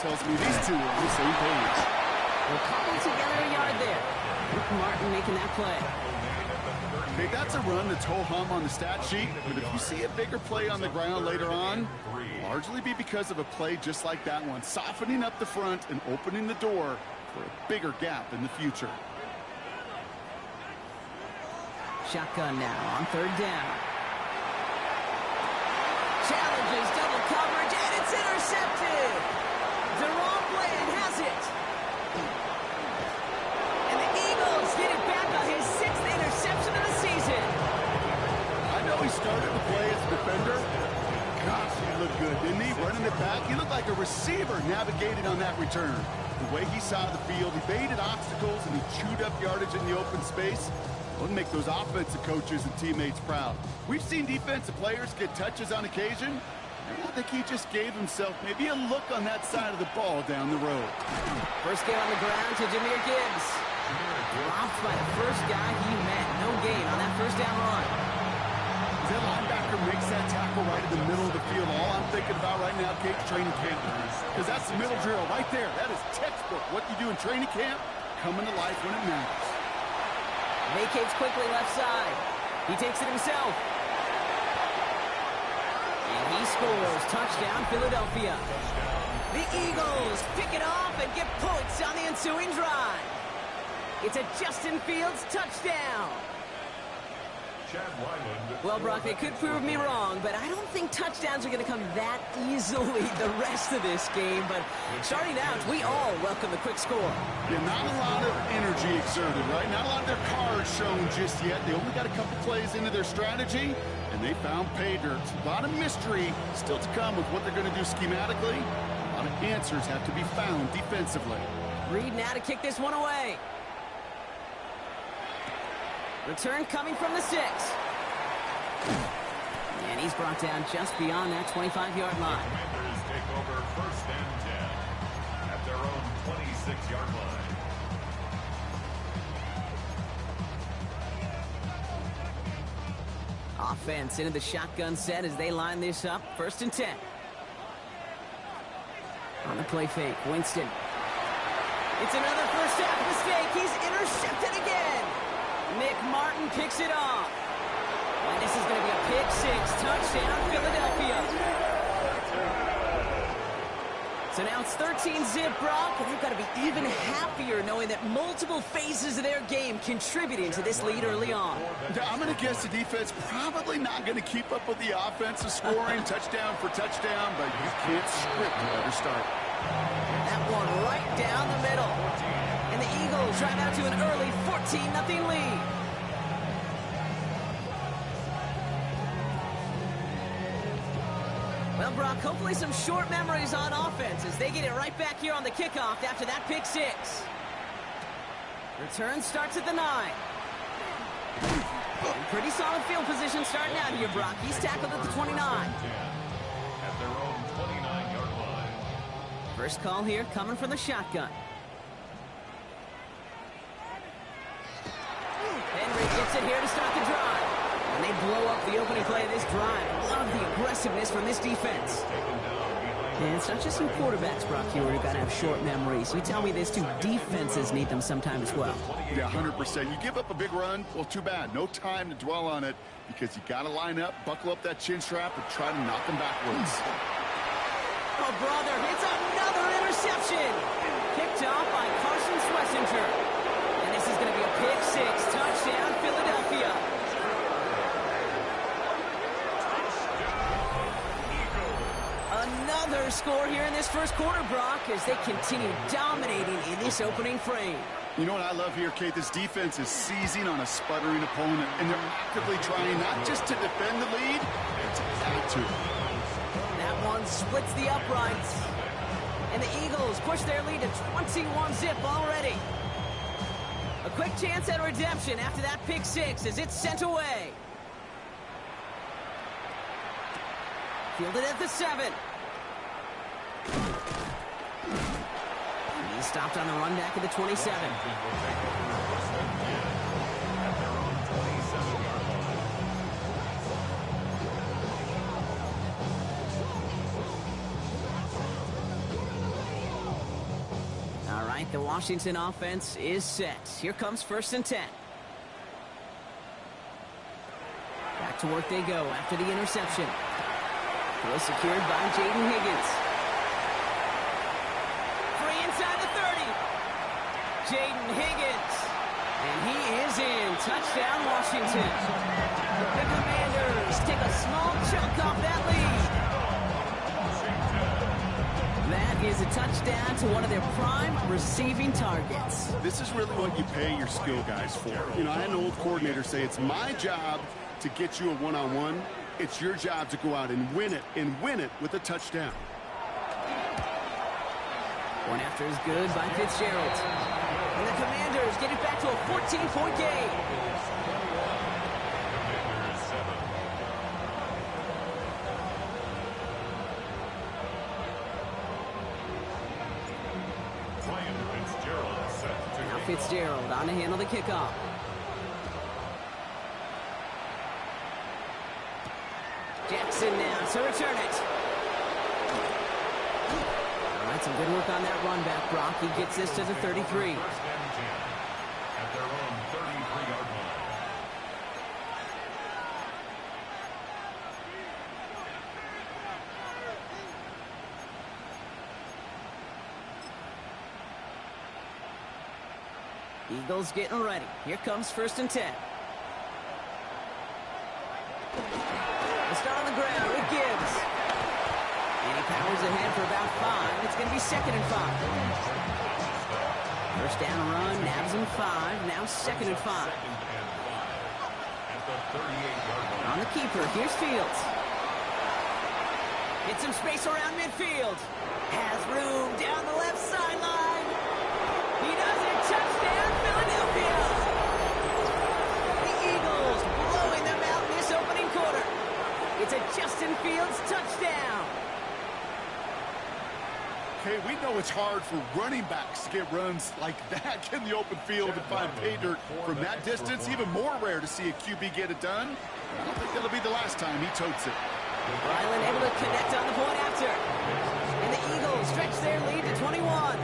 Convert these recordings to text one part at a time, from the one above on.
tells me these two are on the same page. We'll cobble together a yard there. Rick Martin making that play. Okay, that's a run that's ho-hum on the stat sheet, but if you see a bigger play on the ground later on, largely be because of a play just like that one, softening up the front and opening the door for a bigger gap in the future. Shotgun now on third down. Challenges double coverage, and it's intercepted. Deron Bland has it. And the Eagles get it back on his 6th interception of the season. I know he started to play as a defender. Gosh, he looked good, didn't he? Running it back, he looked like a receiver navigating on that return. The way he saw the field, he baited obstacles, and he chewed up yardage in the open space. Wouldn't make those offensive coaches and teammates proud. We've seen defensive players get touches on occasion. I think he just gave himself maybe a look on that side of the ball down the road. First game on the ground to Jahmyr Gibbs. Dropped by the first guy he met. No gain on that first down run. As that linebacker makes that tackle right in the middle of the field, all I'm thinking about right now, Kate's training camp. Because that's the middle drill right there. That is textbook. What you do in training camp, coming to life when it matters. Vacates quickly left side. He takes it himself. And he scores. Touchdown, Philadelphia. The Eagles pick it off and get points on the ensuing drive. It's a Justin Fields touchdown. Well, Brock, they could prove me wrong, but I don't think touchdowns are going to come that easily the rest of this game. But starting out, we all welcome the quick score. Yeah, not a lot of energy exerted, right? Not a lot of their cards shown just yet. They only got a couple plays into their strategy, and they found pay dirt. A lot of mystery still to come with what they're going to do schematically. A lot of answers have to be found defensively. Reed now to kick this one away. Return coming from the 6. And he's brought down just beyond that 25-yard line. Commanders take over 1st and 10 at their own 26-yard line. Offense into the shotgun set as they line this up. 1st and 10. On the play fake, Winston. It's another first half mistake. He's intercepted again. Nick Martin picks it off. And this is going to be a pick 6. Touchdown, Philadelphia. So now it's 13-zip, Brock, and they've got to be even happier knowing that multiple phases of their game contributing to this lead early on. I'm going to guess the defense probably not going to keep up with the offensive scoring touchdown for touchdown, but you can't script a better start. That one right down the middle. And the Eagles drive out to an early 14-0 lead. Well, Brock, hopefully some short memories on offense as they get it right back here on the kickoff after that pick 6. Return starts at the 9. Pretty solid field position starting out here, Brock. He's tackled at the 29. At their own 29-yard line. First call here coming from the shotgun. Henry gets it here to start the drive. And they blow up the opening play of this drive. Love the aggressiveness from this defense. And it's not just some quarterbacks, Brock, here who've got to have short memories. You tell me this too, defenses need them sometime as well. Yeah, 100%. You give up a big run, well, too bad. No time to dwell on it because you got to line up, buckle up that chin strap, and try to knock them backwards. Oh, brother, it's another interception. Picked off by Carson Schlesinger. And this is going to be a pick 6. Touchdown, Philadelphia. Another score here in this first quarter, Brock, as they continue dominating in this opening frame. You know what I love here, Kate? This defense is seizing on a sputtering opponent, and they're actively trying not just to defend the lead, but to add to it. That one splits the uprights. And the Eagles push their lead to 21-zip already. A quick chance at redemption after that pick 6 as it's sent away. Fielded at the 7. He's stopped on the run back at the 27. right, the Washington offense is set. Here comes 1st and 10. Back to work they go after the interception. Throw secured by Jaden Higgins. Free inside the 30. Jaden Higgins. And he is in. Touchdown, Washington. The Commanders take a small chunk off that lead. That is a touchdown to one of their prime receiving targets. This is really what you pay your skill guys for. You know, I had an old coordinator say it's my job to get you a one-on-one. It's your job to go out and win it with a touchdown. One after is good by Fitzgerald. And the Commanders get it back to a 14-point game. Now Fitzgerald on to handle the kickoff. Jackson now to return it. All right, some good work on that run back, Brock. He gets this to the 33. At their own 33-yard line. Eagles getting ready. Here comes 1st and 10. Start on the ground with Gibbs. And he powers ahead for about 5. It's going to be 2nd and 5. First down run, nabs him 5. Now 2nd and 5. On the keeper, here's Fields. Get some space around midfield. Has room down the left sideline. He does it. Touchdown, Philadelphia. The Eagles blowing them out in this opening quarter. It's a Justin Fields touchdown. Okay, we know it's hard for running backs to get runs like that in the open field and find pay dirt from that distance. Even more rare to see a QB get it done. I don't think that'll be the last time he totes it. Ryland able to connect on the point after. And the Eagles stretch their lead to 21.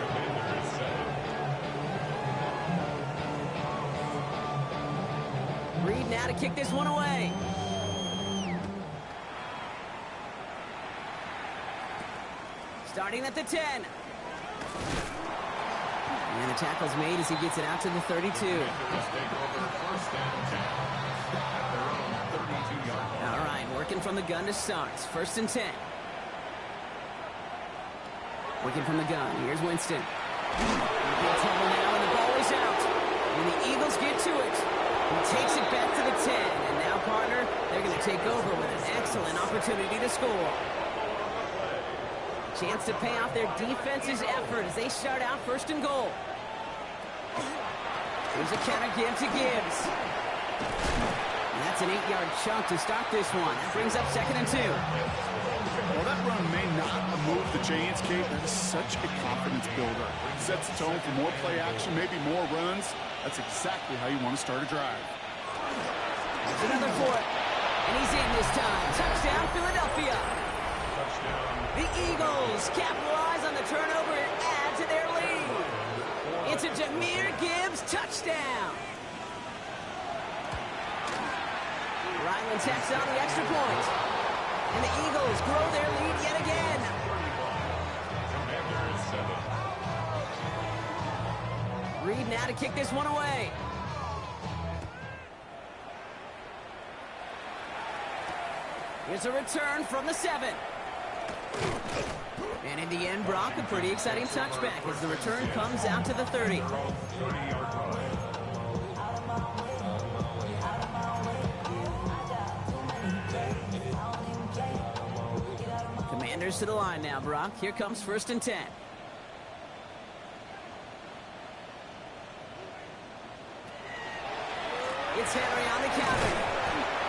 Reed now to kick this one away. Starting at the 10. And the tackle's made as he gets it out to the 32. All right, working from the gun to start. 1st and 10. Working from the gun. Here's Winston. Trouble now, and the ball is out. And the Eagles get to it. He takes it back to the 10. And now, partner, they're going to take over with an excellent opportunity to score. Chance to pay off their defense's effort as they start out 1st and goal. Here's a counter give to Gibbs. And that's an 8-yard chunk to start this one. That brings up 2nd and 2. Well, that run may not move the chains, Kate. That is such a confidence builder. Sets the tone for more play action, maybe more runs. That's exactly how you want to start a drive. There's another for it. And he's in this time. Touchdown, Philadelphia. The Eagles capitalize on the turnover and add to their lead. It's a Jahmyr Gibbs touchdown. Ryland tacks on the extra point. And the Eagles grow their lead yet again. Reed now to kick this one away. Here's a return from the 7. And in the end, Brock, a pretty exciting touchback as the return comes out to the 30. Commanders to the line now, Brock. Here comes 1st and 10. It's Henry on the counter.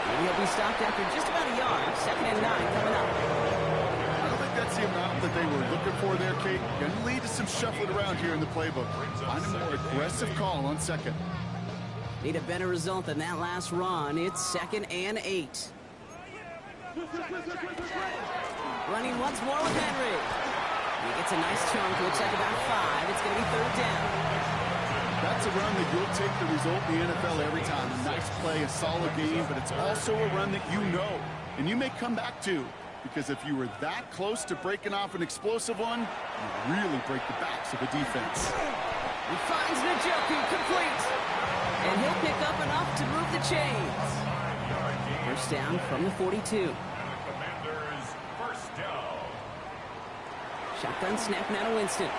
And he'll be stopped after just about a yard. 2nd and 9 coming up. I don't think that's the amount that they were looking for there, Kate. Going to lead to some shuffling around here in the playbook. Find a more aggressive call on 2nd. Need a better result than that last run. It's 2nd and 8. Running once more with Henry. He gets a nice chunk. Looks like about 5. It's going to be 3rd down. That's a run that you'll take the result in the NFL every time. A nice play, a solid game, but it's also a run that you know and you may come back to, because if you were that close to breaking off an explosive one, you really break the backs of a defense. He finds Njoku, complete. And he'll pick up enough to move the chains. First down from the 42. And the Commanders first down. Shotgun snap now to Winston.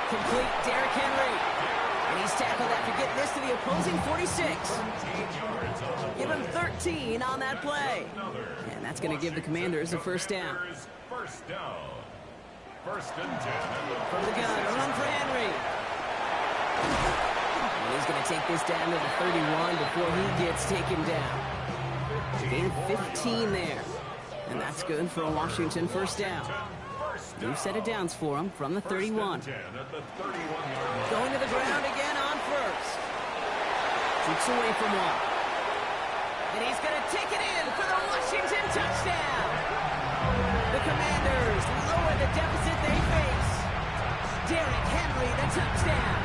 Complete, Derrick Henry. And he's tackled after getting this to the opposing 46. Give him 13 on that play. And that's going to give the Commanders a first down. First down. First and 10. From the gun, run for Henry. And he's going to take this down to the 31 before he gets taken down. Gain 15 there. And that's good for a Washington first down. New set of downs for him from the 31. Going to the ground again on first. Keeps away from one. And he's going to take it in for the Washington touchdown. The Commanders lower the deficit they face. Derrick Henry, the touchdown.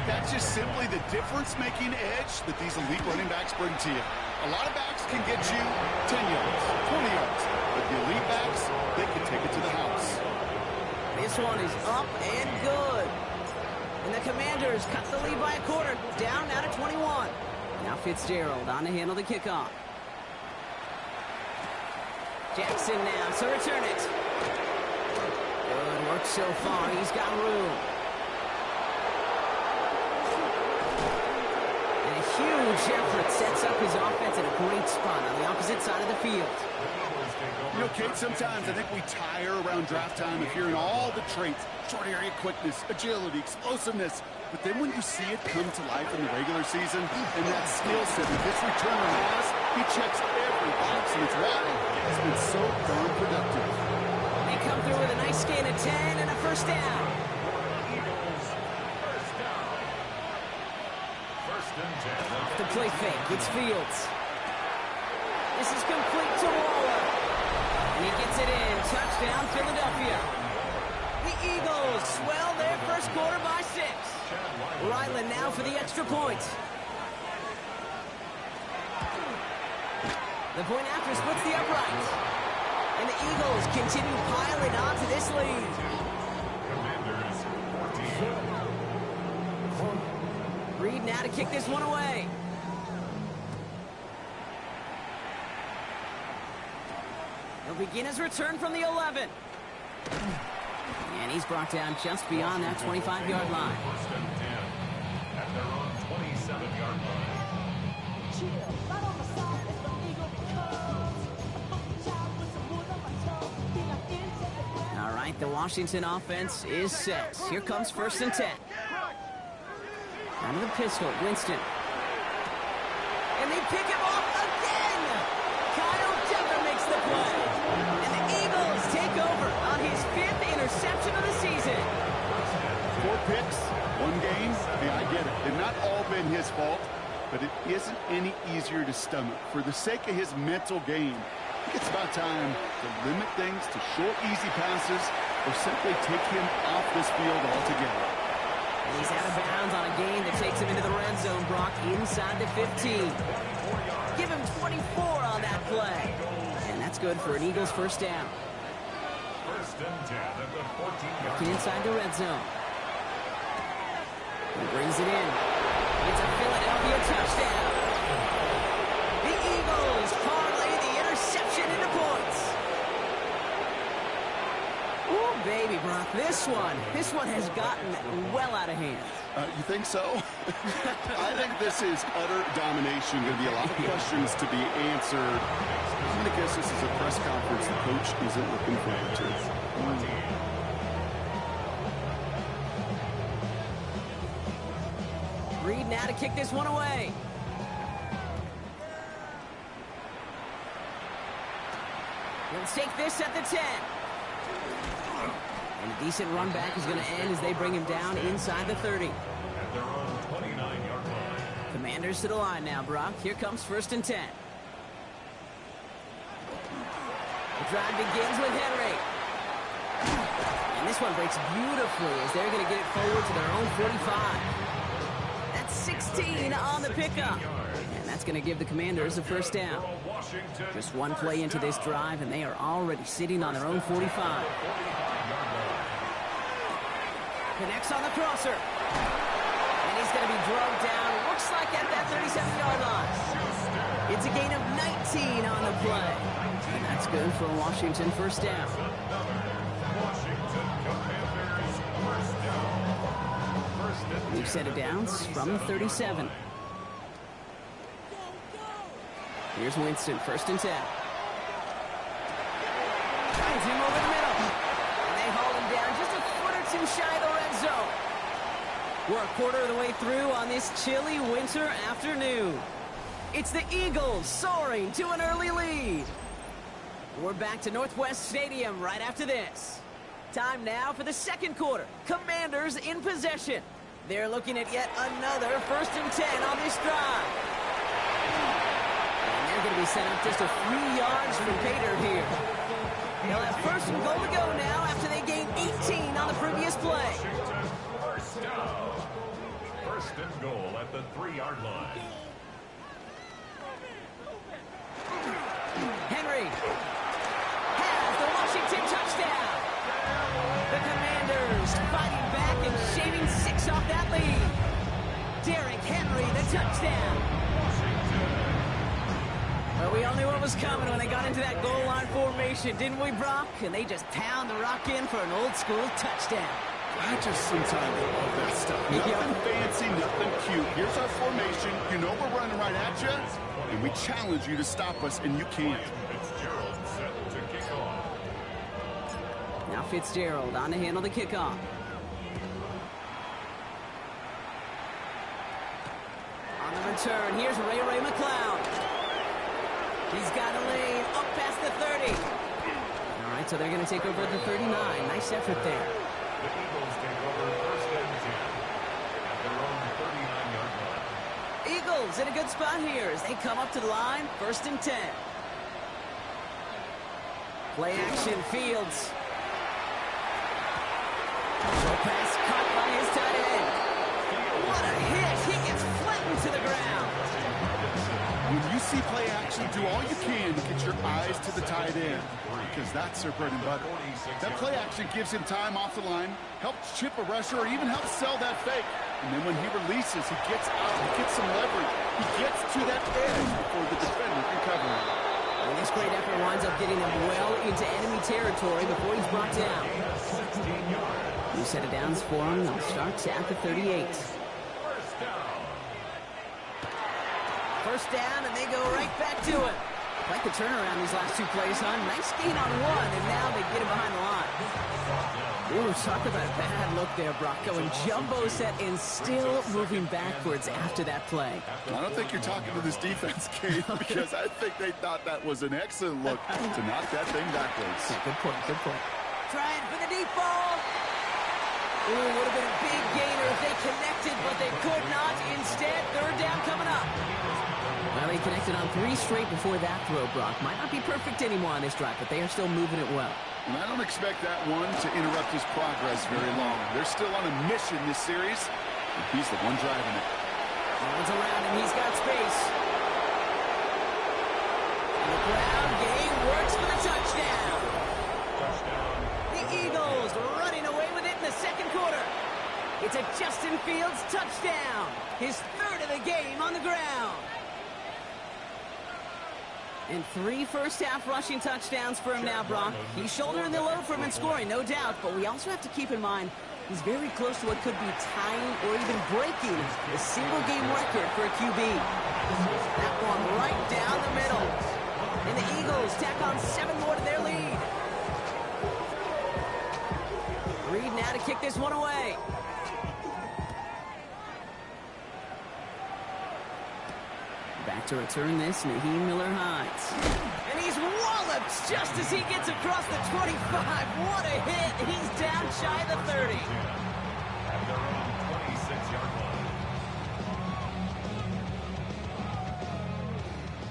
That's just simply the difference-making edge that these elite running backs bring to you. A lot of backs can get you 10 yards, 20 yards, but the elite backs, they can take it to the house. This one is up and good. And the Commanders cut the lead by a quarter, down now to 21. Now Fitzgerald on to handle the kickoff. Jackson now to return it. Good work so far. He's got room. Huge effort sets up his offense in a great spot on the opposite side of the field. You know, Kate, sometimes I think we tire around draft time of hearing all the traits, short area quickness, agility, explosiveness. But then when you see it come to life in the regular season, and that skill set that this returner has, he checks every box, and it's why he's been so darn productive. They come through with a nice gain of 10 and a first down. Off the play fake, it's Fields. This is complete to Waller. And he gets it in. Touchdown, Philadelphia. The Eagles swell their first quarter by 6. Ryland now for the extra point. The point after splits the upright. And the Eagles continue piling onto this lead. Reed now to kick this one away. He'll begin his return from the 11. And he's brought down just beyond that 25-yard line. First and 10 at their own 27-yard line. All right, the Washington offense is set. Here comes first and 10. Down to the pistol, Winston. And they pick him off again! Kyle Decker makes the play. And the Eagles take over on his 5th interception of the season. 4 picks, 1 game. Yeah, I get it. They've not all been his fault, but it isn't any easier to stomach. For the sake of his mental game, I think it's about time to limit things to short, easy passes or simply take him off this field altogether. And he's out of bounds on a gain that takes him into the red zone, Brock, inside the 15. Give him 24 on that play. And that's good for an Eagles first down. First and 10 at the 14-yard line. Inside the red zone. He brings it in. It's a Philadelphia touchdown. The Eagles parlay the interception into points. Ooh, baby, Brock, this one has gotten well out of hand. You think so? I think this is utter domination. Going to be a lot of questions to be answered. I'm going to guess this is a press conference the coach isn't looking forward to. Reed now to kick this one away. Let's take this at the 10. And a decent run back is going to end as they bring him down inside the 30. at their own 29-yard line. Commanders to the line now, Brock. Here comes first and 10. The drive begins with Henry. And this one breaks beautifully as they're going to get it forward to their own 45. That's 16 on the pickup. And that's going to give the Commanders a first down. Just one play into this drive, and they are already sitting on their own 45. Connects on the crosser. And he's going to be drugged down, looks like at that 37-yard line. It's a gain of 19 on the play. And that's good for a Washington first down. New set of downs from the 37. Here's Winston, first and 10. Finds him over the middle. And they haul him down just a foot or two shy of the red zone. We're a quarter of the way through on this chilly winter afternoon. It's the Eagles soaring to an early lead. We're back to Northwest Stadium right after this. Time now for the second quarter. Commanders in possession. They're looking at yet another first and 10 on this drive. And they're going to be set up just a few yards from Pater here. They'll have first and goal to go now after they gained 18 on the previous play. First down. First and goal at the 3-yard line. Henry has the Washington touchdown. The Commanders fighting back and shaving 6 off that lead. Derrick Henry, the touchdown. Well, we all knew what was coming when they got into that goal line formation, didn't we, Brock? And they just pound the rock in for an old school touchdown. I just sometimes love that stuff. Nothing fancy, nothing cute. Here's our formation. You know we're running right at you, and we challenge you to stop us, and you can't. Fitzgerald set to kick off. Now Fitzgerald on to handle the kickoff. On the return, here's Ray McCloud. He's got a lane up past the 30. All right, so they're going to take over at the 39. Nice effort there. The Eagles take over first and 10 at their own 39-yard line. Eagles in a good spot here as they come up to the line, first and 10. Play action, Fields. Throw pass caught by his tight end. What a hit! He gets flattened to the ground. When you see play action, do all you can to get your eyes to the tight end, because that's their bread and butter. That play action gives him time off the line, helps chip a rusher, or even helps sell that fake. And then when he releases, he gets out, he gets some leverage. He gets to that edge before the defender can cover him. And this great effort winds up getting him well into enemy territory before he's brought down. New set of downs for him. They'll start at the 38. First down, and they go right back to it. Like the turnaround these last two plays, huh? Nice gain on one, and now they get him behind the line. Ooh, talk about a bad look there, Brock. Going jumbo set and still moving backwards after that play. I don't think you're talking to this defense, Kate, because I think they thought that was an excellent look to knock that thing backwards. Yeah, good point, good point. Trying for the deep ball. Ooh, would have been a big gainer if they connected, but they could not. Instead, third down coming up. Well, they connected on 3 straight before that throw, Brock. Might not be perfect anymore on this drive, but they are still moving it well. And I don't expect that one to interrupt his progress very long. They're still on a mission this series, and he's the one driving it. Runs around him. He's got space. And the ground game works for the touchdown. The Eagles running away with it in the second quarter. It's a Justin Fields touchdown. His third of the game on the ground. And 3 first-half rushing touchdowns for him now, Brock. He's shouldering the load for him in scoring, no doubt. But we also have to keep in mind he's very close to what could be tying or even breaking the single-game record for a QB. That one right down the middle. And the Eagles tack on 7 more to their lead. Reed now to kick this one away. Back to return this, Naheem Miller-Hines. And he's walloped just as he gets across the 25. What a hit. He's down shy of the 30. At their own 26-yard line.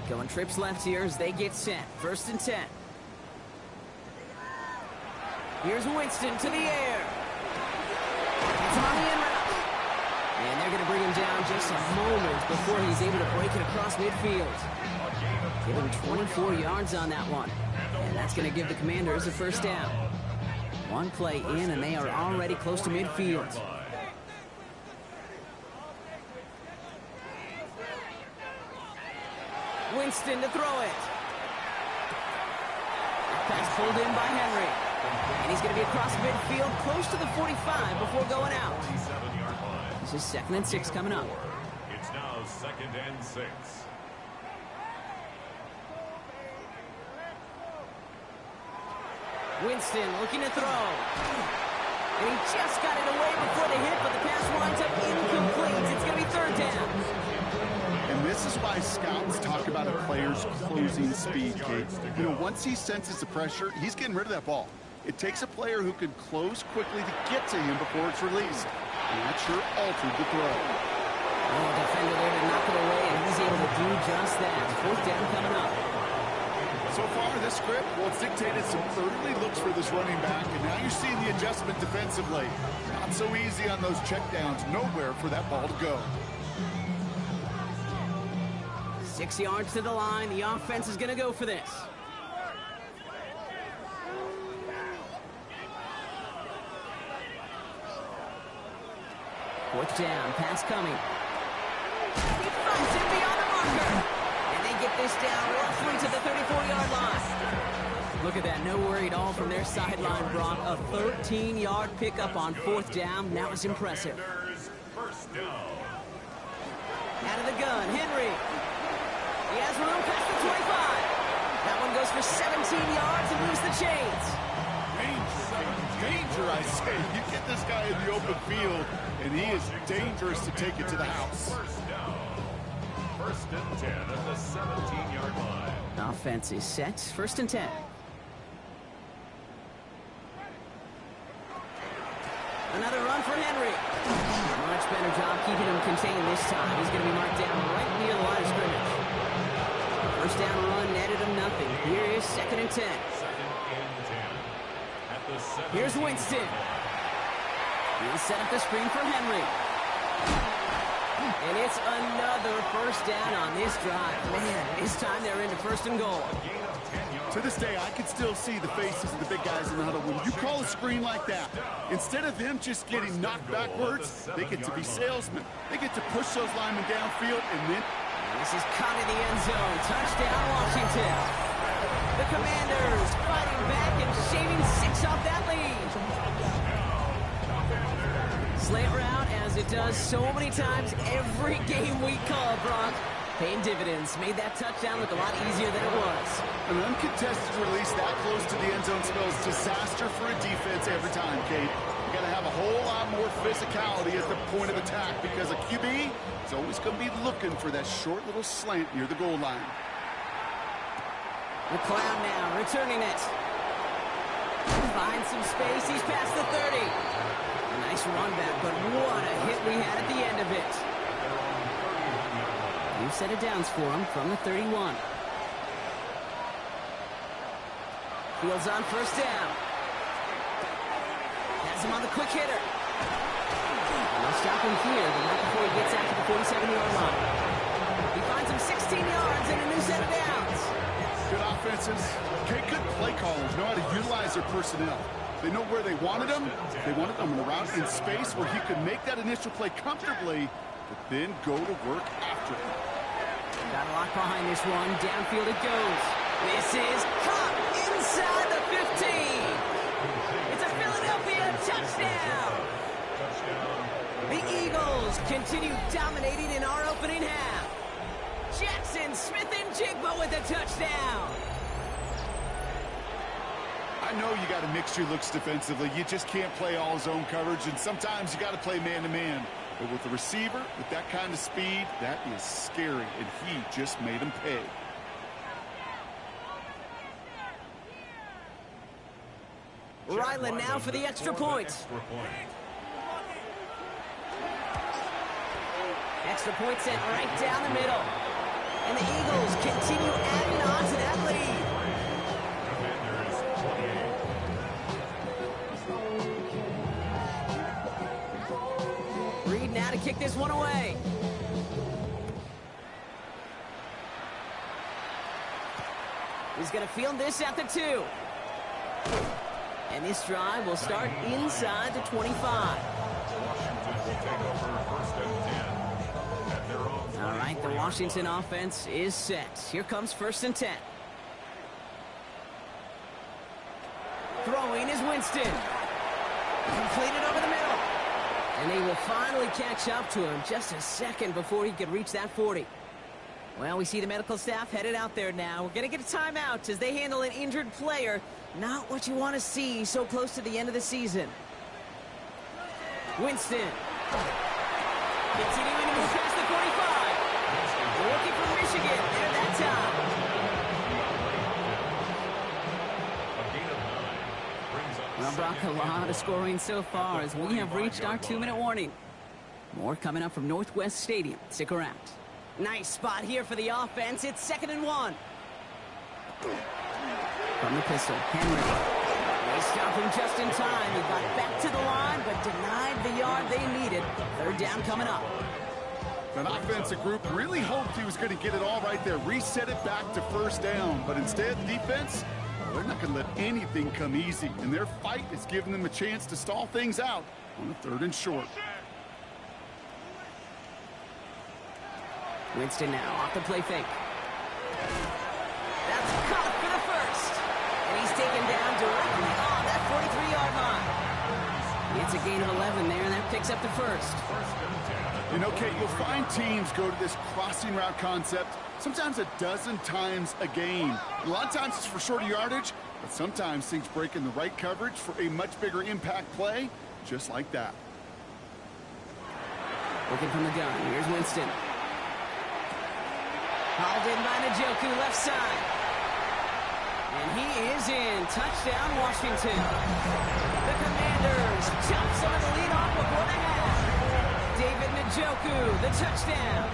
Going trips left here as they get set. First and 10. Here's Winston to the air. It's on the in route. And they're going to bring him down just a moment before he's able to break it across midfield. Give him 24 yards on that one. And that's going to give the Commanders a first down. One play in, and they are already close to midfield. Winston to throw it. Pass pulled in by Henry. And he's going to be across midfield, close to the 45 before going out. This is 2nd and 6 coming up. It's now 2nd and 6. Winston looking to throw. And he just got it away before the hit, but the pass winds up incomplete. It's going to be 3rd down. And this is why scouts talk about a player's closing speed, Kate. You know, once he senses the pressure, he's getting rid of that ball. It takes a player who can close quickly to get to him before it's released. And that sure altered the throw. Oh, defender there to knock it away, and he's able to do just that. 4th down coming up. So far, this script, well, it's dictated some early looks for this running back, and now you're seeing the adjustment defensively. Not so easy on those checkdowns. Nowhere for that ball to go. 6 yards to the line. The offense is going to go for this. Fourth down, pass coming. He finds it beyond the marker. And they get this down roughly to the 34-yard line. Look at that, no worry at all from their sideline, Brock. A 13-yard pickup on 4th down. That was impressive. First down. Out of the gun, Henry. He has room past the 25. That one goes for 17 yards and moves the chains. Danger, I say. You get this guy in the open field, and he is dangerous to take it to the house. First down. 1st and 10 at the 17-yard line. Offense is set. 1st and 10. Another run for Henry. Much better job keeping him contained this time. He's going to be marked down right near the line of scrimmage. First down run netted him nothing. Here is 2nd and 10. 2nd and 10. At the 17. Here's Winston. He'll set up the screen for Henry. And it's another first down on this drive. Man, this time they're into 1st and goal. To this day, I can still see the faces of the big guys in the huddle. When you call a screen like that, instead of them just getting knocked backwards, they get to be salesmen. They get to push those linemen downfield, and then... This is caught in the end zone. Touchdown, Washington. The Commanders fighting back and shaving 6 off that lead. Slant route, as it does so many times every game we call, Brock. Paying dividends. Made that touchdown look a lot easier than it was. An uncontested release that close to the end zone spells disaster for a defense every time, Kate. You got to have a whole lot more physicality at the point of attack because a QB is always going to be looking for that short little slant near the goal line. McLeod now returning it. Finds some space. He's past the 30. A nice run back, but what a hit we had at the end of it. New set of downs for him from the 31. Fields on 1st down. Has him on the quick hitter. No stopping here, but not before he gets out to the 47-yard line. He finds him 16 yards and a new set of downs. Good offenses. Okay, good play callers know how to utilize their personnel. They know where they wanted them. They wanted them in the route in space where he could make that initial play comfortably, but then go to work after it. Got a lock behind this one. Downfield it goes. This is caught inside the 15. It's a Philadelphia touchdown. The Eagles continue dominating in our opening half. Jackson Smith and Jigba with a touchdown. I know you got to mix your looks defensively. You just can't play all zone coverage, and sometimes you got to play man-to-man. But with the receiver, with that kind of speed, that is scary, and he just made him pay. Ryland now for the extra point. Extra point sent right down the middle. And the Eagles continue adding on to that lead. got to kick this one away. He's going to field this at the 2. And this drive will start inside the 25. Washington will take over first and 10 at their own. All right, the Washington offense is set. Here comes first and 10. Throwing is Winston. Completed over the middle. And they will finally catch up to him just a second before he could reach that 40. Well, we see the medical staff headed out there now. We're going to get a timeout as they handle an injured player. Not what you want to see so close to the end of the season. Winston. Continuing to move past the 45. The rookie from Michigan there that time. Well, Brock, a lot of scoring so far as we have reached our 2-minute warning. More coming up from Northwest Stadium. Stick around. Nice spot here for the offense. It's 2nd and 1. From the pistol, Henry. They stop him just in time. He got back to the line, but denied the yard they needed. 3rd down coming up. That offensive group really hoped he was going to get it all right there, reset it back to 1st down. But instead, the defense, they're not going to let anything come easy. And their fight is giving them a chance to stall things out on a 3rd and short. Winston now off the play fake. That's caught for the 1st. And he's taken down directly on that 43-yard line. It's a gain of 11 there, and that picks up the 1st. You know, Kate, you'll find teams go to this crossing route concept sometimes a dozen times a game. A lot of times it's for shorter yardage, but sometimes things break in the right coverage for a much bigger impact play, just like that. Looking from the gun, here's Winston. Hauled in by Njoku, left side. And he is in. Touchdown, Washington. The Commanders chop some of the lead off before the half. David Njoku, the touchdown.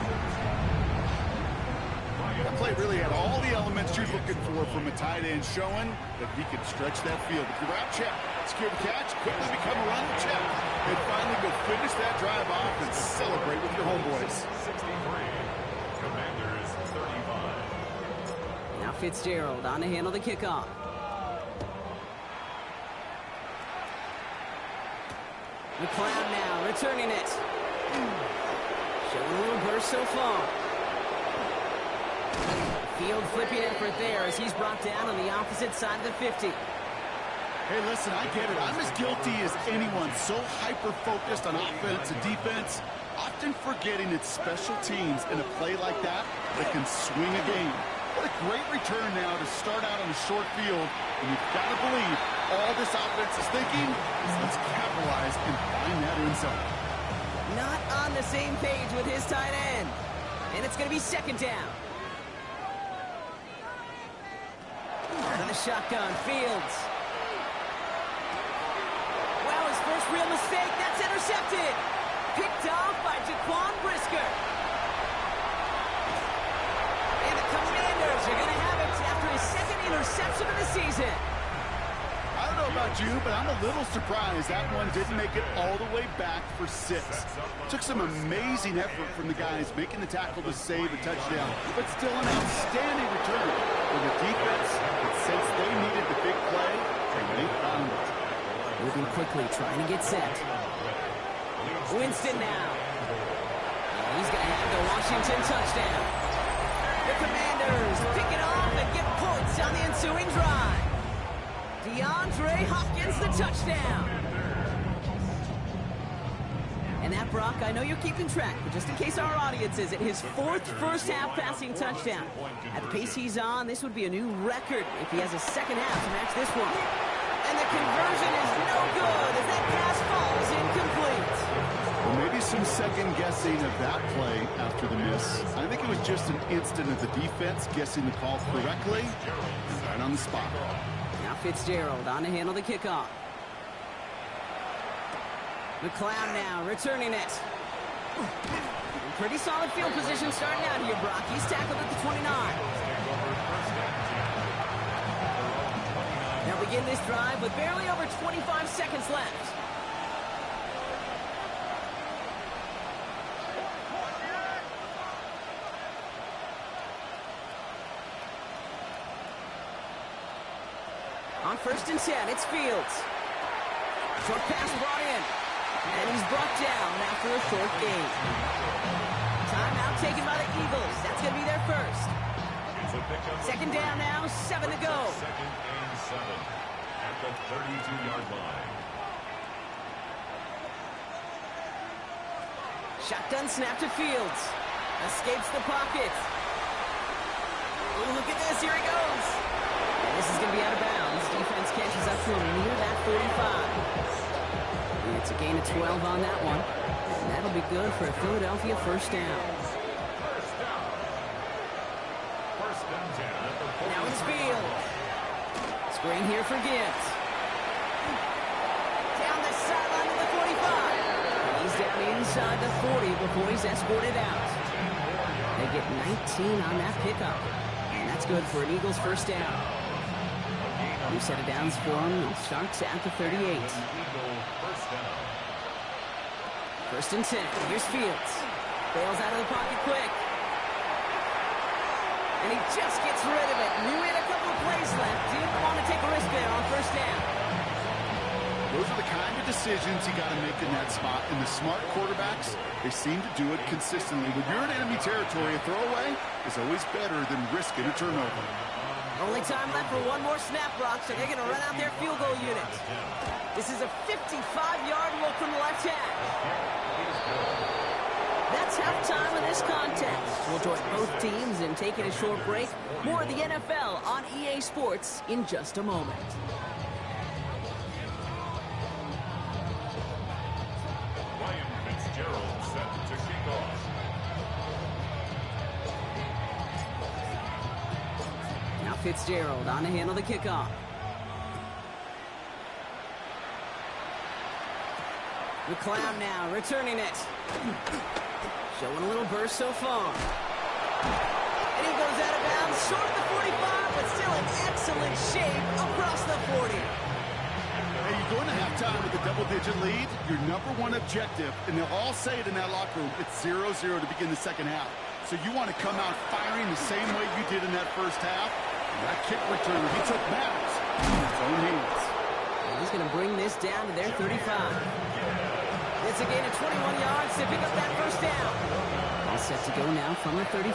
That play really had all the elements you're looking for from a tight end, showing that he could stretch that field. If you route check, secure the catch, quickly become a run check, and finally go finish that drive off and celebrate with your homeboys. 63. Commanders 35. Now Fitzgerald on to handle the kickoff. McLeod now returning it. Showing a little burst so far. Field flipping effort there as he's brought down on the opposite side of the 50. Hey, listen, I get it. I'm as guilty as anyone. So hyper-focused on offense and defense, often forgetting it's special teams in a play like that that can swing a game. What a great return now to start out on a short field. And you've got to believe all this offense is thinking is let's capitalize and find that end zone. Not on the same page with his tight end. And it's going to be 2nd down. Out of the shotgun, Fields. Well, his first real mistake, that's intercepted. Picked off by Jaquan Brisker. And the Commanders are going to have it after his 2nd interception of the season. I don't know about you, but I'm a little surprised that one didn't make it all the way back for 6. Took some amazing effort from the guys making the tackle to save a touchdown, but still an outstanding return for the defense that since they needed the big play, and they found it. Moving quickly, trying to get set. Winston now. And he's going to have the Washington touchdown. The Commanders pick it off and get points on the ensuing drive. DeAndre Hopkins, the touchdown. And that, Brock, I know you're keeping track, but just in case our audience isn't, his 4th first-half passing touchdown. At the pace he's on, this would be a new record if he has a 2nd half to match this one. And the conversion is no good as that pass falls incomplete. Well, maybe some second-guessing of that play after the miss. I think it was just an instant of the defense guessing the call correctly and right on the spot. Now Fitzgerald on to handle the kickoff. McLeod now returning it. Pretty solid field position starting out here, Brock. He's tackled at the 29. They'll begin this drive with barely over 25 seconds left. On 1st and 10, it's Fields. Short pass brought in. And he's brought down after a short gain. Timeout taken by the Eagles. That's going to be their first. Second down now, 7 to go. Second and 7 at the 32-yard line. Shotgun snap to Fields. Escapes the pocket. Ooh, look at this. Here he goes. And this is going to be out of bounds. Defense catches up to him near that 45. It's a gain of 12 on that one. And that'll be good for a Philadelphia first down. Now it's Fields. Screen here for Gibbs. Down the sideline to the 45. He's down inside the 40 before he's escorted out. They get 19 on that pickup. And that's good for an Eagles first down. New set of downs for him. Starts at the 38. First and 10. Here's Fields. Bails out of the pocket quick. And he just gets rid of it. Knew he had a couple of plays left. Didn't want to take a risk there on first down. Those are the kind of decisions you got to make in that spot. And the smart quarterbacks, they seem to do it consistently. When you're in enemy territory, a throwaway is always better than risking a turnover. Only time left for one more snap, Brock, so they're going to run out their field goal unit. This is a 55-yard look from the left half. That's halftime of this contest. We'll join both teams in taking a short break. More of the NFL on EA Sports in just a moment. Ryan Fitzgerald set to kick off. Now Fitzgerald on to handle the kickoff. McCloud now returning it. Showing a little burst so far. And he goes out of bounds, short of the 45, but still in excellent shape across the 40. Hey, you're going to halftime with a double-digit lead. Your number one objective, and they'll all say it in that locker room, it's 0-0 to begin the second half. So you want to come out firing the same way you did in that first half. And that kick return, he took matters in his own hands. And he's going to bring this down to their 35. It's a gain of 21 yards to pick up that first down. All set to go now from the 35.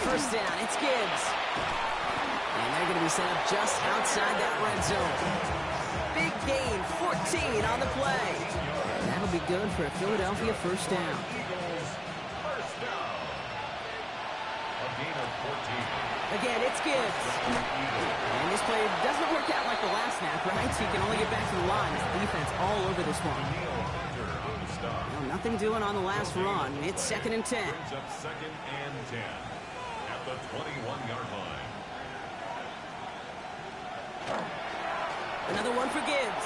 First down, it's Gibbs. And they're going to be set up just outside that red zone. Big gain, 14 on the play. And that'll be good for a Philadelphia first down. Again, it's Gibbs. And this play doesn't work out like the last snap, right? So you can only get back to the line. The defense all over this one. Well, nothing doing on the last run. It's 2nd and 10. Brings up 2nd and 10 at the 21-yard line. Another one for Gibbs.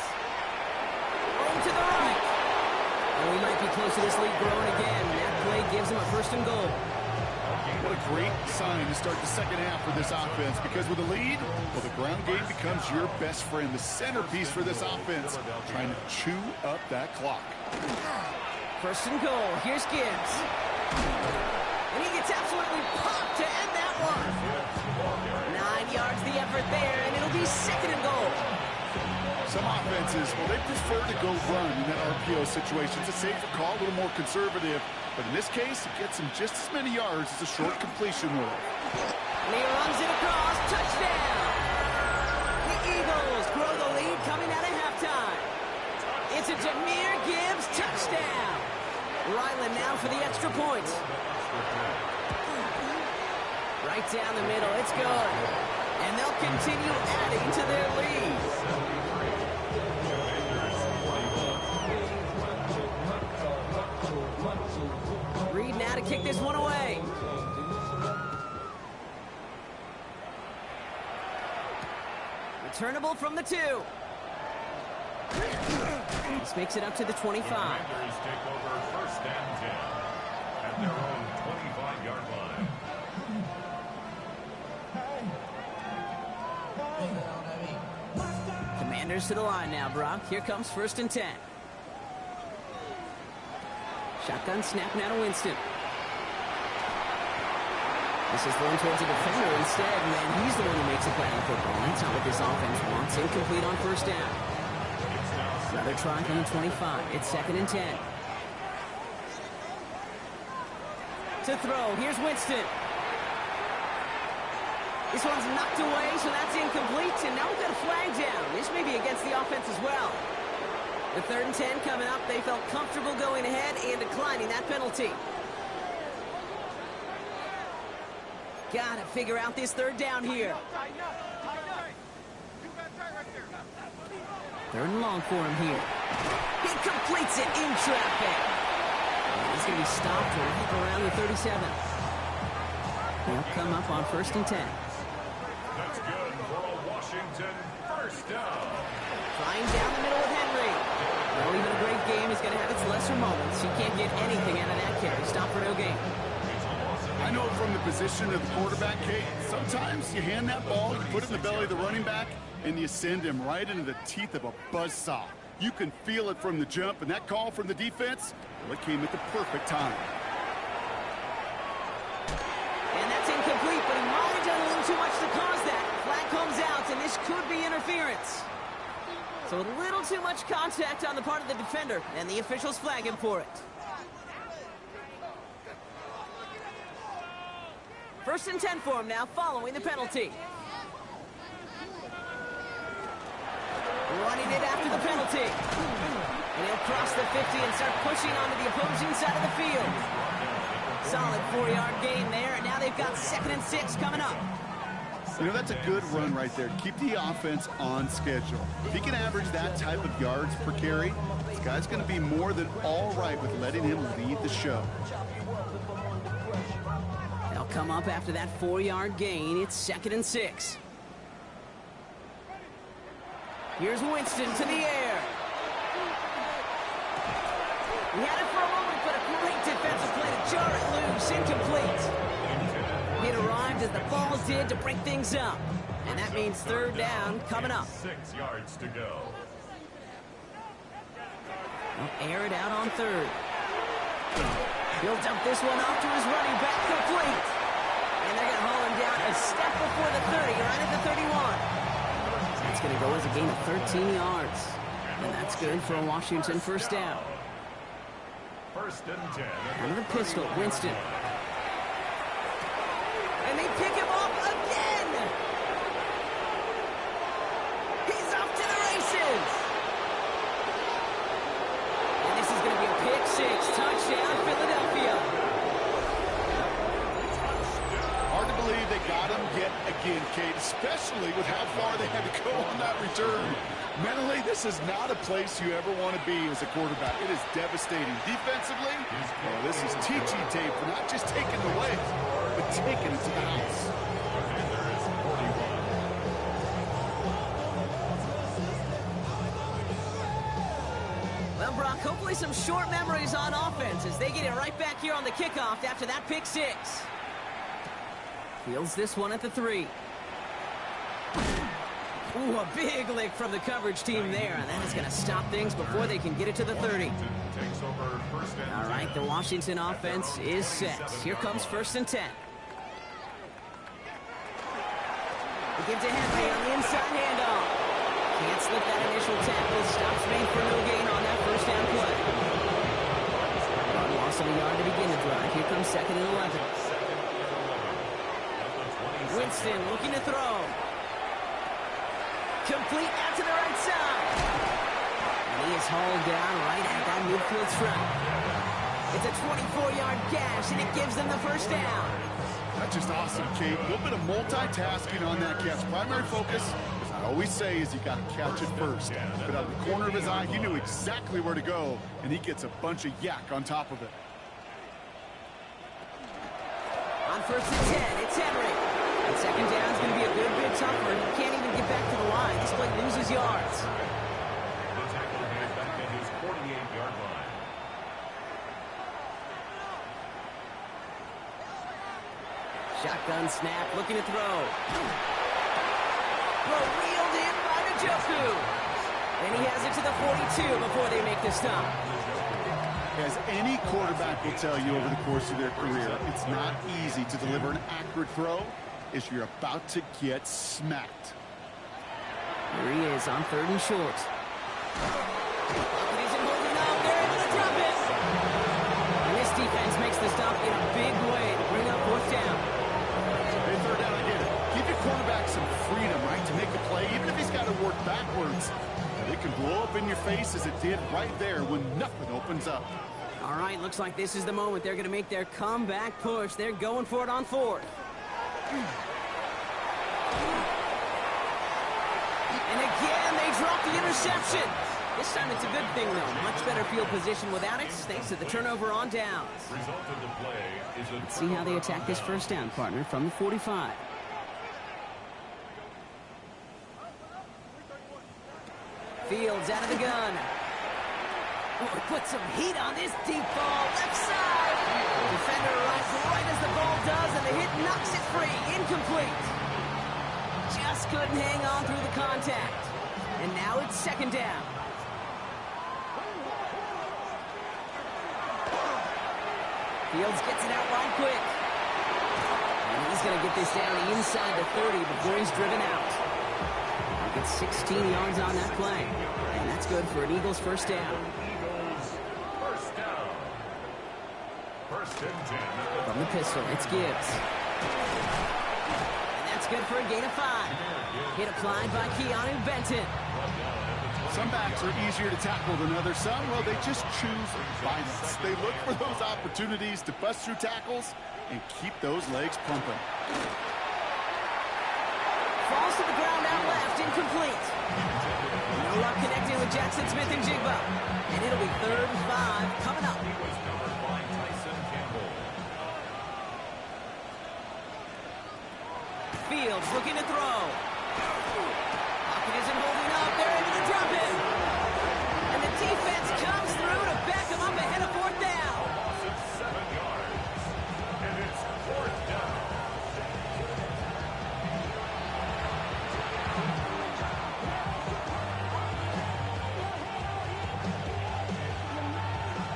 Going to the right. And we might be close to this lead growing again. And that play gives him a 1st and goal. What a great sign to start the second half for this offense, because with a lead, well, the ground game becomes your best friend, the centerpiece for this offense, trying to chew up that clock. 1st and goal. Here's Gibbs. And he gets absolutely popped to end that one. 9 yards the effort there, and it'll be 2nd and goal. Some offenses, well, they prefer to go run in that RPO situation. It's a safer call, a little more conservative. But in this case, it gets him just as many yards as a short completion will. And he runs it across. Touchdown! The Eagles grow the lead coming out of halftime. It's a Jahmyr Gibbs touchdown. Ryland now for the extra point. Right down the middle. It's good. And they'll continue adding to their lead. Reed now to kick this one away. Returnable from the 2. This makes it up to the 25. Commanders take over 1st and 10 at their own 25-yard line. Commanders to the line now, Brock. Here comes 1st and 10. Shotgun snap now to Winston. This is thrown towards a defender instead, and he's the one who makes the play on the football. That's not what this offense wants. Incomplete on first down. Another try from the 25. It's 2nd and 10. To throw. Here's Winston. This one's knocked away, so that's incomplete. And now we've got a flag down. This may be against the offense as well. The 3rd and 10 coming up. They felt comfortable going ahead and declining that penalty. Got to figure out this 3rd down here. 3rd and long for him here. He completes it in traffic. He's going to be stopped right around the 37. He'll come up on 1st and 10. That's good for a Washington first down. Flying down the middle with Henry. Well, even a great game is going to have its lesser moments. You can't get anything out of that carry. Stop for no gain. I know from the position of the quarterback, Kate, sometimes you hand that ball, you put it in the belly of the running back, and you send him right into the teeth of a buzzsaw. You can feel it from the jump, and that call from the defense, well, it came at the perfect time. And that's incomplete, but he might have done a little too much to cause that. Flag comes out, and this could be interference. So a little too much contact on the part of the defender, and the officials flag him for it. 1st and 10 for him now, following the penalty. Running it after the penalty. And he'll cross the 50 and start pushing onto the opposing side of the field. Solid 4-yard gain there, and now they've got 2nd and 6 coming up. You know, that's a good run right there. Keep the offense on schedule. If he can average that type of yards per carry, this guy's going to be more than all right with letting him lead the show. They'll come up after that 4-yard gain. It's 2nd and 6. Here's Winston to the air. He had it for a moment, but a great defensive play to jar it loose. Incomplete. It arrived as the ball did to break things up. And that means 3rd down coming up. 6 yards to go. They'll air it out on 3rd. He'll dump this one off to his running back, complete. And they're going to haul him down a step before the 30, right at the 31. That's going to go as a gain of 13 yards. And that's good for a Washington first down. 1st and 10. Under the pistol, Winston. And they pick him off again. He's off to the races. And this is going to be a pick 6. Touchdown, Philadelphia. Hard to believe they got him yet again, Kate, especially with how far they had to go on that return. Mentally, this is not a place you ever want to be as a quarterback. It is devastating. Defensively, well, this is teaching tape for not just taking it away, but taking it to the house. Well, Brock, hopefully some short memories on offense as they get it right back here on the kickoff after that pick 6. Fields this one at the 3. Ooh, a big lick from the coverage team there, and that is going to stop things before they can get it to the 30. All right, the Washington offense is set. Here comes 1st and 10. They give to Henry on the inside handoff. Can't slip that initial tackle. Stops made for no gain on that first down play. Loss of a yard to begin the drive. Here comes 2nd and 11. Winston looking to throw. Complete out to the right side. And he is hauled down right at that midfield stripe. It's a 24-yard gash, and it gives them the first down. That's just awesome, Kate. A little bit of multitasking on that catch. Primary focus, as I always say, is you got to catch it first. But out of the corner of his eye, he knew exactly where to go, and he gets a bunch of yak on top of it. On 1st and 10, it's Henry. And 2nd down is going to be a good bit tougher. He can't even get back to the line. This play loses yards. The tackle made back at his 48-yard line. Shotgun snap, looking to throw. Throw wheeled in by Njoku. And he has it to the 42 before they make the stop. As any quarterback will tell you over the course of their career, it's not easy to deliver an accurate throw as you're about to get smacked. Here he is on 3rd and short. He's holding up. They're able to drop it. And this defense makes the stop in a big way to bring up 4th down. Hey, 3rd down, I get it. Give your quarterback some freedom, right, to make a play, even if he's got to work backwards. It can blow up in your face as it did right there when nothing opens up. All right, looks like this is the moment. They're going to make their comeback push. They're going for it on 4th. And again, they drop the interception. This time it's a good thing, though. Much better field position without it, thanks to the turnover on downs. Let's see how they attack this 1st down, partner, from the 45. Fields out of the gun. Oh, put some heat on this deep ball. Left side. Defender arrives right as the ball does, and the hit knocks it free. Incomplete. Just couldn't hang on through the contact. And now it's 2nd down. Fields gets it out right quick. And he's going to get this down inside the 30 before he's driven out. He gets 16 yards on that play. And that's good for an Eagles 1st down. From the pistol, it's Gibbs. And that's good for a gain of 5. Hit applied by Keanu Benton. Some backs are easier to tackle than others. Some, well, they just choose violence. They look for those opportunities to bust through tackles and keep those legs pumping. Falls to the ground out left, incomplete. No luck connecting with Jackson Smith and Jigba. And it'll be 3rd and 5 coming up. Fields looking to throw. Pocket isn't holding up. They're able to drop him. And the defense comes through to back him up ahead of 4th down. 7 yards. And it's 4th down.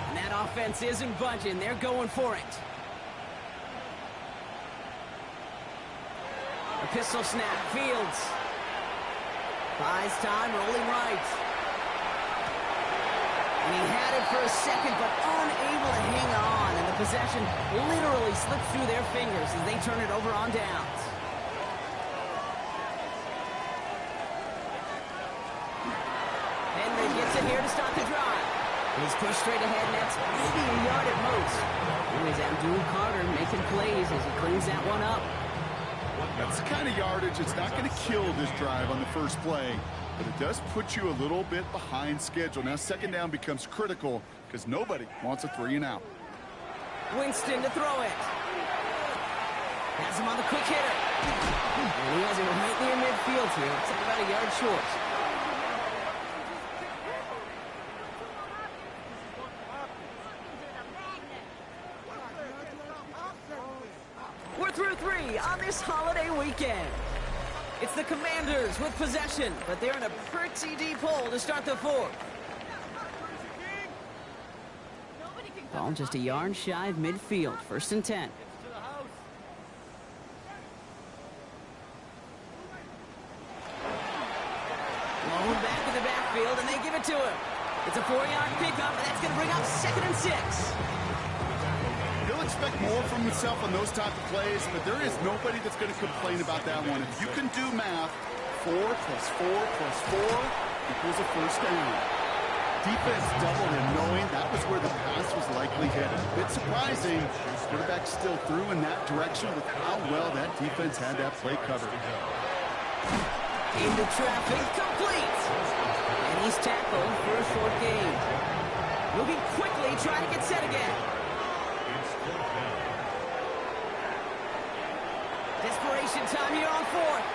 And that offense isn't budging. They're going for it. A pistol snap. Fields buys time, rolling right. And he had it for a second, but unable to hang on. And the possession literally slipped through their fingers as they turn it over on downs. Henry gets it here to start the drive. He's pushed straight ahead, and that's maybe a yard at most. Here's Abdul Carter making plays as he cleans that one up. That's the kind of yardage that's not going to kill this drive on the first play, but it does put you a little bit behind schedule. Now 2nd down becomes critical because nobody wants a 3 and out. Winston to throw it. Has him on the quick hitter. And he has it right near midfield here. It's about a yard short. We're through 3 on this holiday weekend. It's the Commanders with possession, but they're in a pretty deep hole to start the 4th. Ball just a yard shy of midfield. 1st and 10. Blown back in the backfield, and they give it to him. It's a 4-yard pickup, and that's going to bring up 2nd and 6. He'll expect more from himself on those type of plays, but there is nobody that's going to complain about that one. If you can do math, 4 plus 4 plus 4 equals a 1st down. Defense doubled him, knowing that was where the pass was likely headed. A bit surprising. Quarterback still threw in that direction with how well that defense had that play covered. Into traffic, complete. And he's tackled for a short gain. Moving quickly, trying to get set again. Desperation time here on 4th.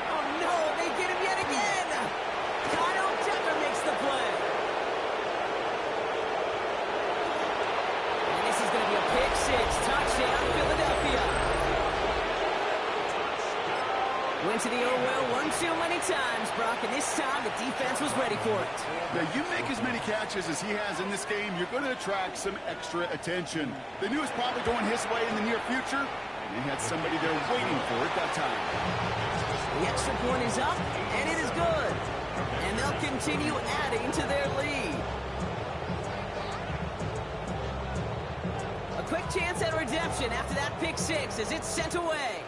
Oh no, they get him yet again. Kyle Tucker makes the play. And this is going to be a pick 6. Touchdown, Philadelphia. Winston to the old well one too many times, Brock, and this time the defense was ready for it. Now, you make as many catches as he has in this game, you're going to attract some extra attention. They knew it was probably going his way in the near future, and he had somebody there waiting for it that time. The extra point is up, and it is good. And they'll continue adding to their lead. A quick chance at redemption after that pick six as it's sent away.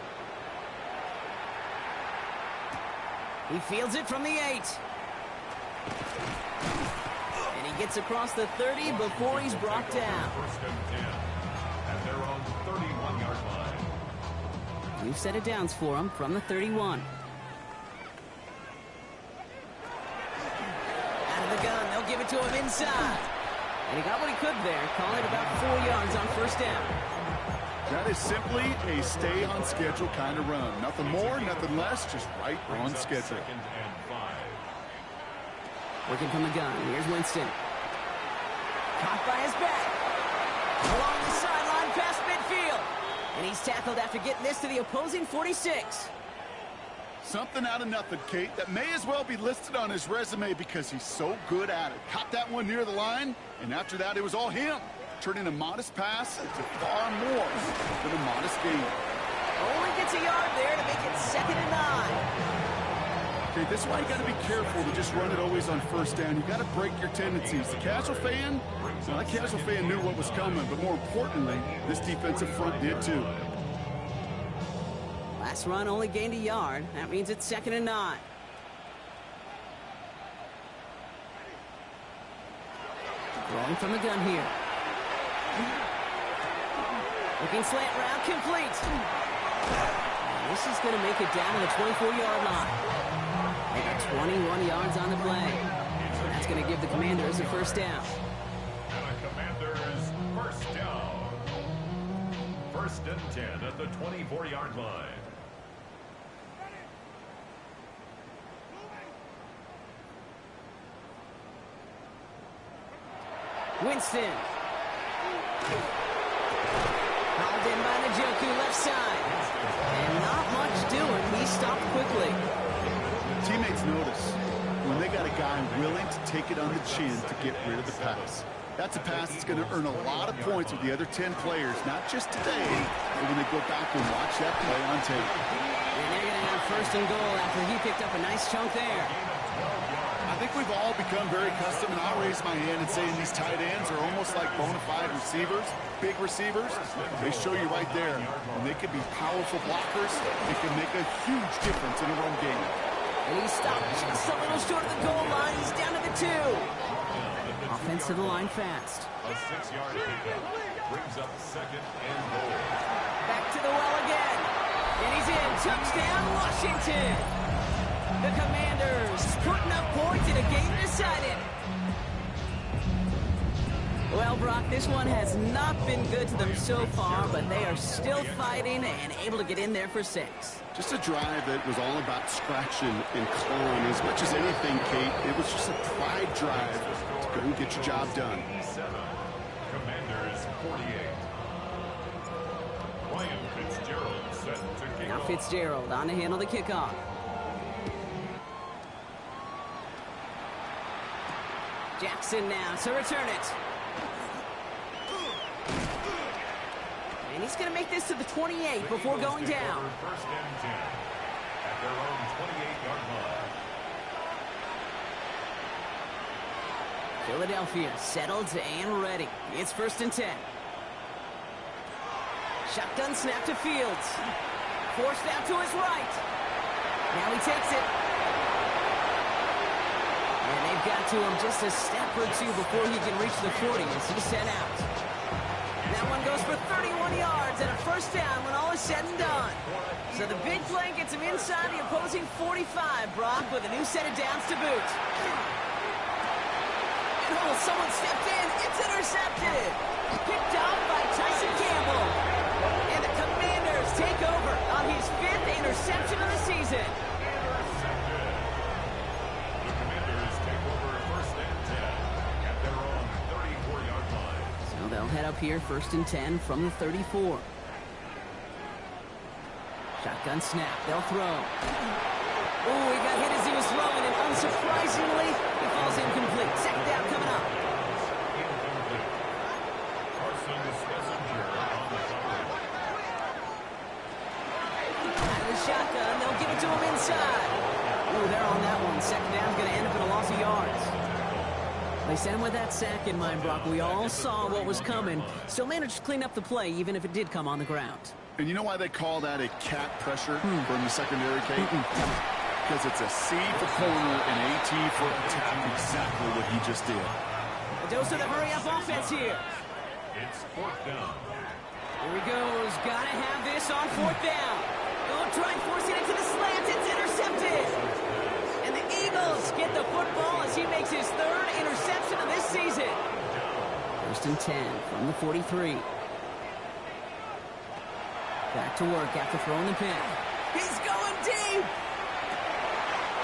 He fields it from the 8. And he gets across the 30 before he's brought down. First and 10 at their own 31-yard line. New set of downs for him from the 31. Out of the gun, they'll give it to him inside. And he got what he could there, calling it about 4 yards on first down. That is simply a stay-on-schedule kind of run. Nothing more, nothing less, just right on schedule. Second and 5. Working from the gun, here's Winston. Caught by his back. Along the sideline past midfield. And he's tackled after getting this to the opposing 46. Something out of nothing, Kate, that may as well be listed on his resume because he's so good at it. Caught that one near the line, and after that, it was all him. Turning a modest pass into far more than a modest gain. Only gets a yard there to make it 2nd and 9. Okay, this is why you got to be careful to just run it always on first down. You got to break your tendencies. The casual fan, well, that casual fan knew what was coming, but more importantly, this defensive front did too. Last run only gained a yard. That means it's 2nd and 9. Rolling from the gun here. Looking slant route, complete. And this is going to make it down to the 24-yard line. They got 21 yards on the play. That's going to give the Commanders a first down. And the Commanders first down. First and 10 at the 24-yard line. Winston. Hauled in by Njoku, left side. And not much doing. He stopped quickly. Teammates notice when they got a guy willing to take it on the chin to get rid of the pass. That's a pass that's going to earn a lot of points with the other 10 players, not just today, but when they go back and watch that play on tape. And they're going to have first and goal after he picked up a nice chunk there. I think we've all become very accustomed, and I'll raise my hand and say these tight ends are almost like bona fide receivers, big receivers. They show you right there, and they can be powerful blockers. They can make a huge difference in a run game. And he stopped just a little short of the goal line. He's down to the 2. Offense to the line fast. A 6-yard pickup brings up 2nd and goal. Back to the well again. And he's in. Touchdown, Washington. The Commanders putting up points in a game decided. Well, Brock, this one has not been good to them so far, but they are still fighting and able to get in there for 6. Just a drive that was all about scratching and clawing. As much as anything, Kate, it was just a pride drive to go and get your job done. 7. Commanders 48. Ryan Fitzgerald set to kick Now off. Fitzgerald on to handle the kickoff. Jackson now to return it. And he's going to make this to the 28 before going down. First and 10 at their own 28-yard line. Philadelphia settled and ready. It's 1st and 10. Shotgun snap to Fields. Forced out to his right. Now he takes it. And they've got to him just a step or two before he can reach the 40 as he's sent out. That one goes for 31 yards and a first down when all is said and done. So the big play gets him inside the opposing 45, Brock, with a new set of downs to boot. And oh, someone stepped in. It's intercepted. Picked off by Tyson Campbell. And the Commanders take over on his 5th interception of the season. The Commanders take over first and 10 at their own 34-yard line. So they'll head up here 1st and 10 from the 34. Shotgun snap. They'll throw. shotgun. They'll give it to him inside. Ooh, they're on that one. Second down's going to end up in a loss of yards. They sent him with that sack in mind, Brock. We all saw what was coming. Still managed to clean up the play, even if it did come on the ground. And you know why they call that a cat pressure from the secondary, Kate? Because it's a C for corner and AT for attack. Exactly what he just did. A dose of the hurry-up offense here. It's fourth down. Here he goes. Gotta have this on fourth down. Oh, try and force it into the slant. It's intercepted. And the Eagles get the football as he makes his third interception of this season. First and 10 from the 43. Back to work after throwing the pin. He's going deep.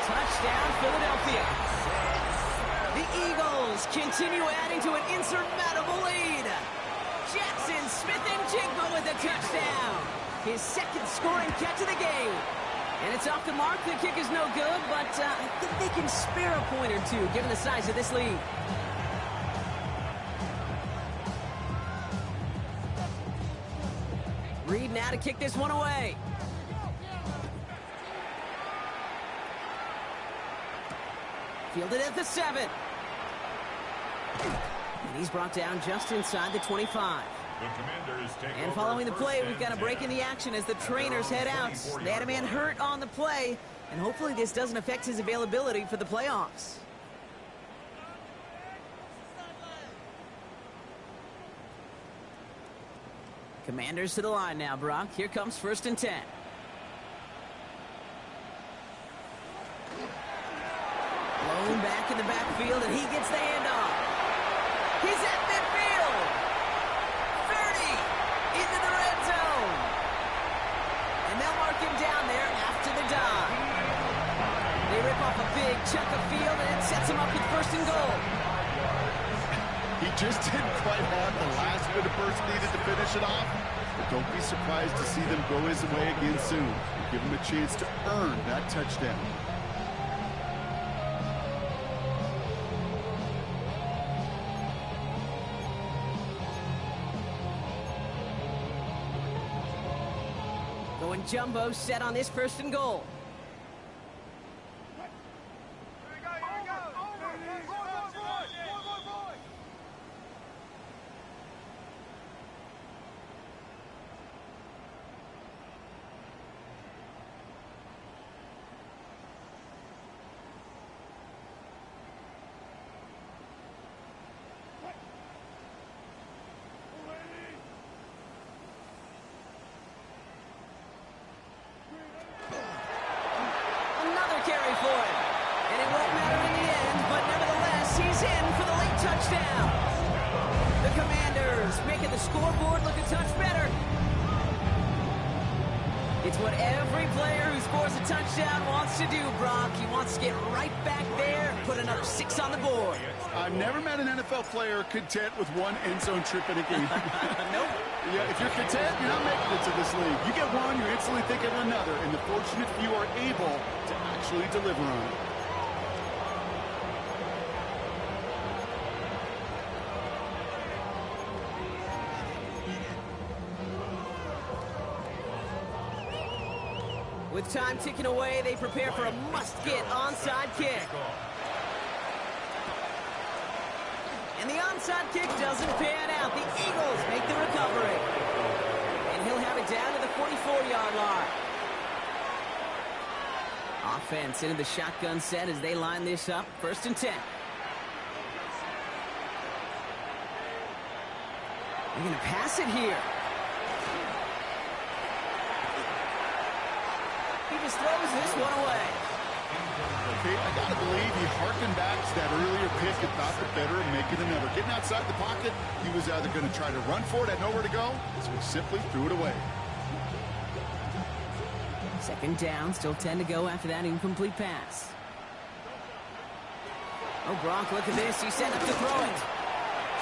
Touchdown, Philadelphia. The Eagles continue adding to an insurmountable lead. Jackson Smith-Njigba with a touchdown. His second scoring catch of the game. And it's off the mark. The kick is no good, but I think they can spare a point or two given the size of this lead. Reed now to kick this one away. Fielded at the 7. And he's brought down just inside the 25. And following the play, we've got a break in the action as the trainers head out. They had a man hurt on the play, and hopefully this doesn't affect his availability for the playoffs. Commanders to the line now, Brock. Here comes first and 10. Blown back in the backfield, and he gets the handoff. He's at midfield. 30 into the red zone. And they'll mark him down there after the dive. They rip off a big chunk of field, and it sets him up with first and goal. He just didn't quite have the last bit of burst needed to finish it off. But don't be surprised to see them go his way again soon. Give him a chance to earn that touchdown. Going jumbo set on this first and goal. Carry for him. And it won't matter in the end, but nevertheless, he's in for the late touchdown. The Commanders making the scoreboard look a touch better. It's what every player who scores a touchdown wants to do, Brock. He wants to get right back there, put another 6 on the board. I've never met an NFL player content with one end zone trip in a game. Nope. Yeah, if you're content, you're not making it to this league. You get one, you're instantly thinking of another, and the fortunate few are able to actually deliver on it. With time ticking away, they prepare for a must-get onside kick. And the onside kick doesn't pan out. The Eagles make the recovery. And he'll have it down to the 44-yard line. Offense into the shotgun set as they line this up. First and 10. They're going to pass it here. He just throws this one away. Okay, I got to believe he harkened back to that earlier pick and thought the better of making another. Getting outside the pocket, he was either going to try to run for it, had nowhere to go, so he simply threw it away. Second down, still 10 to go after that incomplete pass. Oh, Brock, look at this. He's set up to throw it.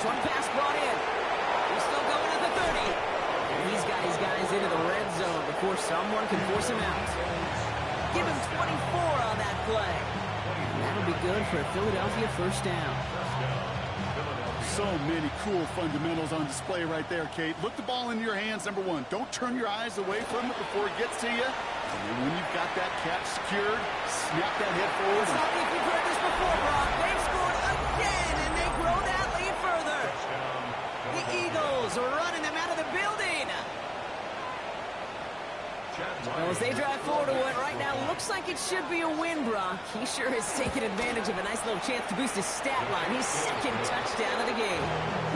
Short pass brought in. He's still going at the 30. And he's got his guys into the red zone before someone can force him out. Give him 24 on that play. And that'll be good for a Philadelphia first down. So many cool fundamentals on display right there, Kate. Look the ball in your hands, number one. Don't turn your eyes away from it before it gets to you. And when you've got that catch secured, snap that head forward. It's not like we've heard this before, Brock. They've scored again, and they grow that lead further. The Eagles are running them out of the building. Well, as they drive forward to what right now looks like it should be a win, Brock. He sure has taken advantage of a nice little chance to boost his stat line. His second touchdown of the game.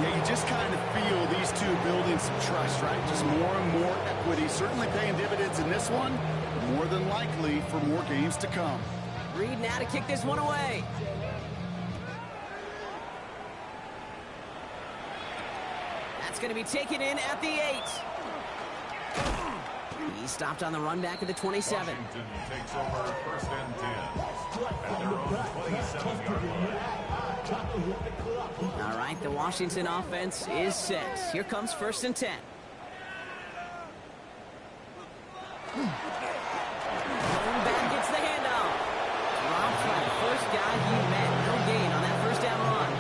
Yeah, you just kind of feel these two building some trust, right? Just more and more equity. Certainly paying dividends in this one. More than likely for more games to come. Reed now to kick this one away. That's going to be taken in at the 8. He stopped on the run back at the 27. Washington takes over first and 10 at their own 27-yard line. All right, the Washington offense is set. Here comes first and 10. Back gets the handoff. Rob Flat, first guy he met. No gain on that first down run.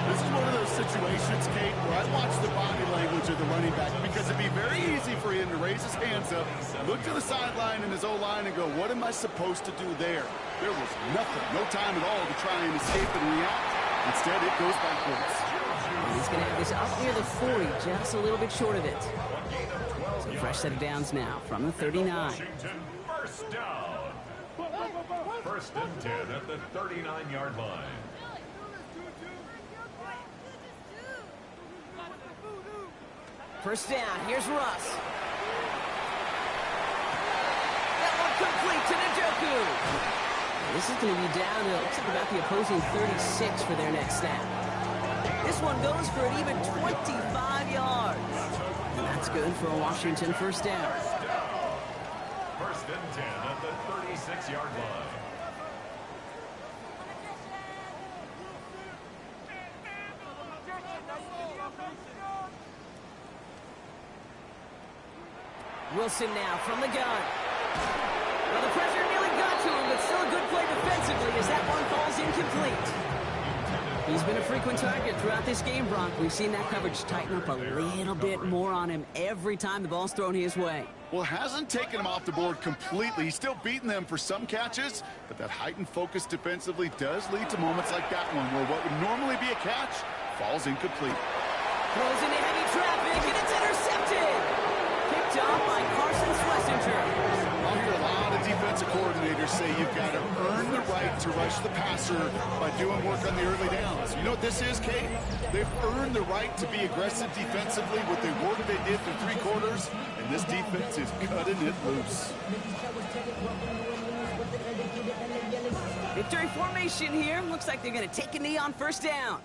This is one of those situations, Kate, where I watch the body language of the running back because it'd be very easy for him to raise his hands up, look to the sideline in his O-line and go, what am I supposed to do there? There was nothing, no time at all to try and escape and react. Instead, it goes backwards. And he's going to have this up near the 40, just a little bit short of it. So fresh set of downs now from the 39. Washington first down. First and 10 at the 39-yard line. First down, here's Russ. That one complete to Njoku. This is going to be down to, looks like about the opposing 36 for their next snap. This one goes for an even 25 yards. And that's good for a Washington first down. First and 10 at the 36-yard line. Wilson now from the gun. Well, the pressure nearly got to him, but still a good play defensively as that one falls incomplete. He's been a frequent target throughout this game, Brock. We've seen that coverage tighten up a little bit more on him every time the ball's thrown his way. Well, hasn't taken him off the board completely. He's still beating them for some catches, but that heightened focus defensively does lead to moments like that one where what would normally be a catch falls incomplete. Throws into heavy traffic, and it's intercepted. Picked off by Carson Schlesinger. I'll hear a lot of defensive coordinators say you've got to earn the right to rush the passer by doing work on the early downs. You know what this is, Kate? They've earned the right to be aggressive defensively with the work they did for 3 quarters, and this defense is cutting it loose. Victory formation here. Looks like they're going to take a knee on first down.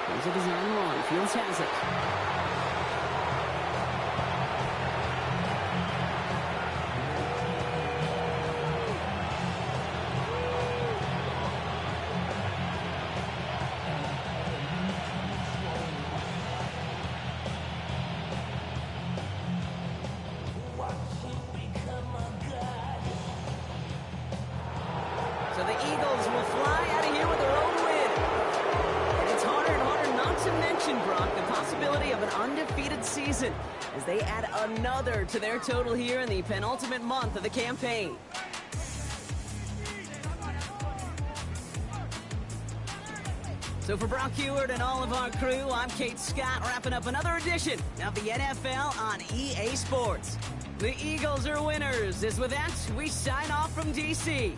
Here's a design run. Fields has it. So the Eagles will fly out of here with their own win. And it's harder and harder not to mention, Brock, the possibility of an undefeated season as they add another to their total here in the penultimate month of the campaign. So for Brock Heward and all of our crew, I'm Kate Scott, wrapping up another edition of the NFL on EA Sports. The Eagles are winners. As with that, we sign off from D.C.